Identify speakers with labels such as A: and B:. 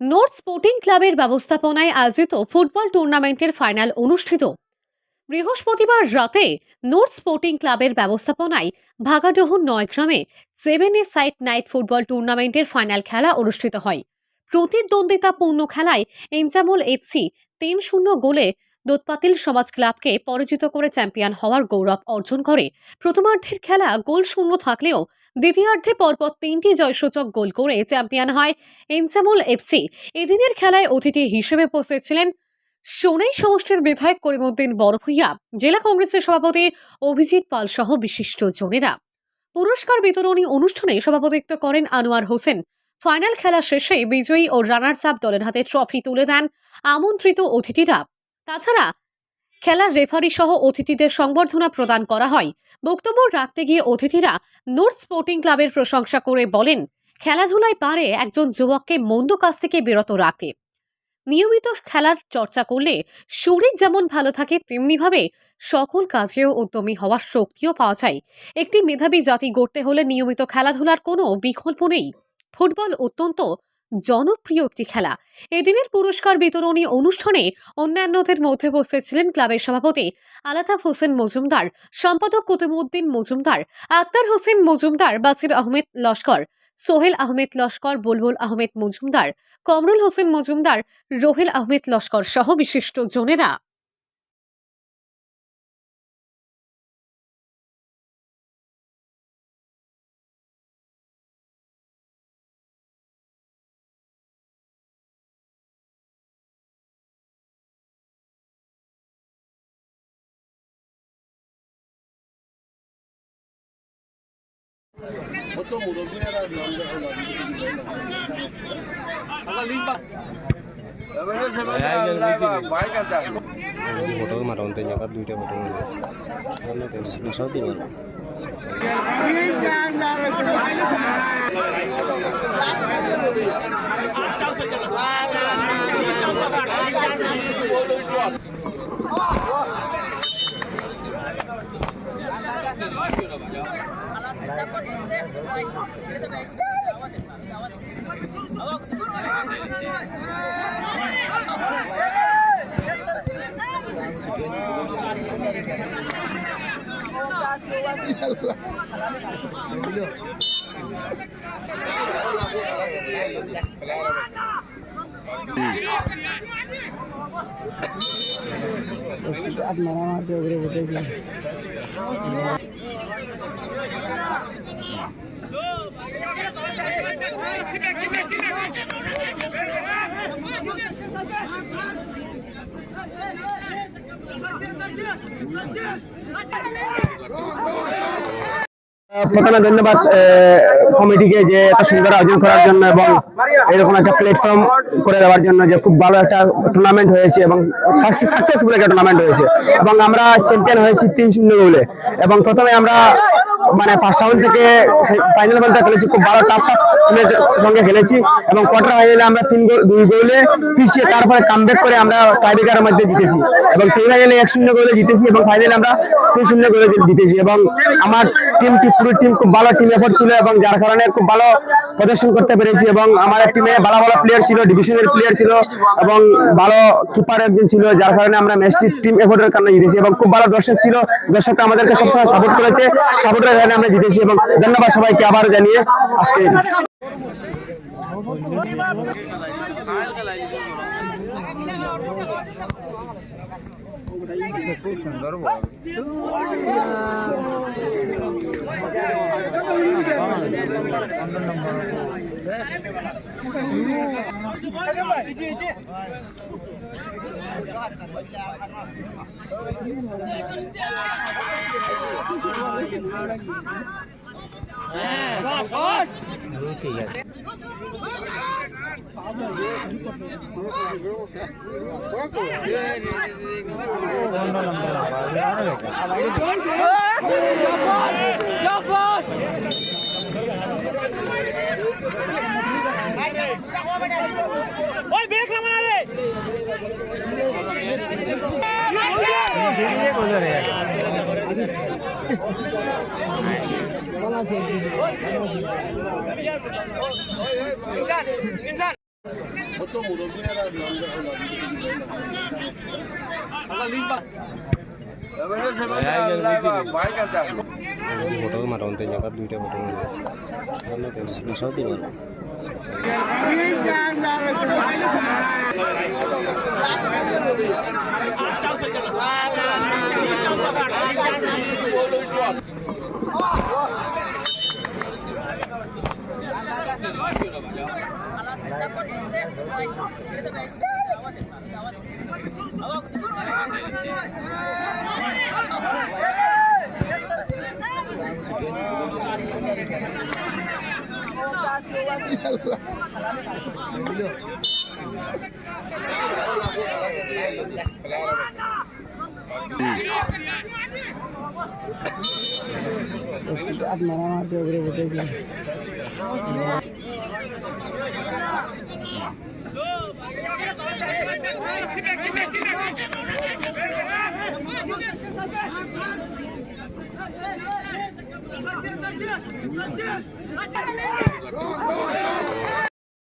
A: North sporting ক্লাবের ব্যবস্থাপনায় আয়োজিত ফুটবল টুর্নামেন্টের ফাইনাল অনুষ্ঠিত। বৃহস্পতিবার রাতে নর্থ স্পোর্টিং ক্লাবের ব্যবস্থাপনায় ভাগাডোহর 9 গ্রামে 7 সাইড নাইট ফুটবল টুর্নামেন্টের ফাইনাল খেলা অনুষ্ঠিত হয়। প্রতিদ্বন্দ্বিতাপূর্ণ খেলায় এনজামুল এফসি 3-0 গোলে দোতপাতিল সমাজ ক্লাবকে পরাজিত করে চ্যাম্পিয়ন হওয়ার গৌরব অর্জন করে। প্রথমার্ধের খেলা গোল শূন্য থাকলেও দ্বিতীয়ার্ধে পরপর 3টি জয়সূচক গোল করে চ্যাম্পিয়ন হয় এনজামুল এফসি। এদিনের খেলায় অতিথি হিসেবে উপস্থিত ছিলেন সোনাই সমষ্টির বিধায়ক করিমউদ্দিন বড়ভূইয়া, জেলা কংগ্রেসের সভাপতি অভিজিৎ পাল সহ বিশিষ্ট জনেরা। পুরস্কার বিতরণী অনুষ্ঠানে সভাপতিত্ব করেন আনোয়ার হোসেন। ফাইনাল খেলা শেষে বিজয়ী ও রানার্স আপ দলের হাতে ট্রফি তুলে দেন আমন্ত্রিত অতিথিরা। তাছাড়া খেলার রেফারি সহ অতিথিদের সংবর্ধনা প্রদান করা হয়। বক্তব্য রাখতে গিয়ে অতিথিরা নর্থ স্পোর্টিং ক্লাবের প্রশংসা করে বলেন, খেলাধুলায় পারে একজন যুবককে মন্দ কাজ থেকে বিরত রাখতে। নিয়মিত খেলার চর্চা করলে শরীর যেমন ভালো থাকে তেমনিভাবে সকল কাজেও উদ্যমী হওয়ার শক্তিও পাওয়া যায়। একটি মেধাবী জাতি গড়তে হলে নিয়মিত খেলাধুলার কোনো বিকল্প নেই। ফুটবল অত্যন্ত জনপ্রিয় একটি খেলা। এদিনের পুরস্কার বিতরণী অনুষ্ঠানে অন্যান্যদের মধ্যে উপস্থিত ছিলেন ক্লাবের সভাপতি আলাতাফ হোসেন মজুমদার, সম্পাদক কুতুবউদ্দিন মজুমদার, আক্তার হোসেন মজুমদার, বাসির আহমেদ লস্কর, সোহেল আহমেদ লস্কর, বুলবুল আহমেদ মজুমদার, কমরুল হোসেন মজুমদার, রোহেল আহমেদ লস্কর সহ বিশিষ্ট জনেরা।
B: फोटो मारो जगह दुईटा फोटो सब दी প্রথমে ধন্যবাদ কমিটিকে যে এত সুন্দর আয়োজন করার জন্য এবং এরকম একটা প্ল্যাটফর্ম করে দেওয়ার জন্য, যে খুব ভালো একটা টুর্নামেন্ট হয়েছে এবং সাকসেসফুল একটা টুর্নামেন্ট হয়েছে এবং আমরা চ্যাম্পিয়ন হয়েছি 3-0 গোলে। এবং প্রথমে আমরা ফার্স্ট রাউন্ড থেকে ফাইনাল পর্যন্ত খেলেছি, খুব ভালো টাফ টিমের সঙ্গে খেলেছি এবং কোয়ার্টার ফাইনালে আমরা 2 গোলে পিছিয়ে তারপরে কামব্যাক করে আমরা টাইব্রেকারের মধ্যে জিতেছি এবং সেই ফাইনালে 1-0 গোলে জিতেছি এবং ফাইনালে আমরা 2-0 গোলে জিতেছি। এবং আমার পুরো টিম খুব ভালো টিম এফোর্ট ছিল এবং যার কারণে খুব ভালো প্রদর্শন করতে পেরেছি এবং আমার টিমে ভালো ভালো প্লেয়ার ছিল, ডিভিশনের প্লেয়ার ছিল এবং ভালো কিপার একজন ছিল, যার কারণে আমরা ম্যাচটি টিম এফোর্টের কারণে জিতেছি এবং খুব ভালো দর্শক ছিল। দর্শকরা আমাদেরকে সবসময় সাপোর্ট করেছে, সাপোর্টের কারণে আমরা জিতেছি এবং ধন্যবাদ সবাইকে আবার জানিয়ে আজকে খুব সুন্দর ঠিক আছে।
C: ফটো মারতে জায়গা দুইটা ফটো আমরা তো নাশাও দিব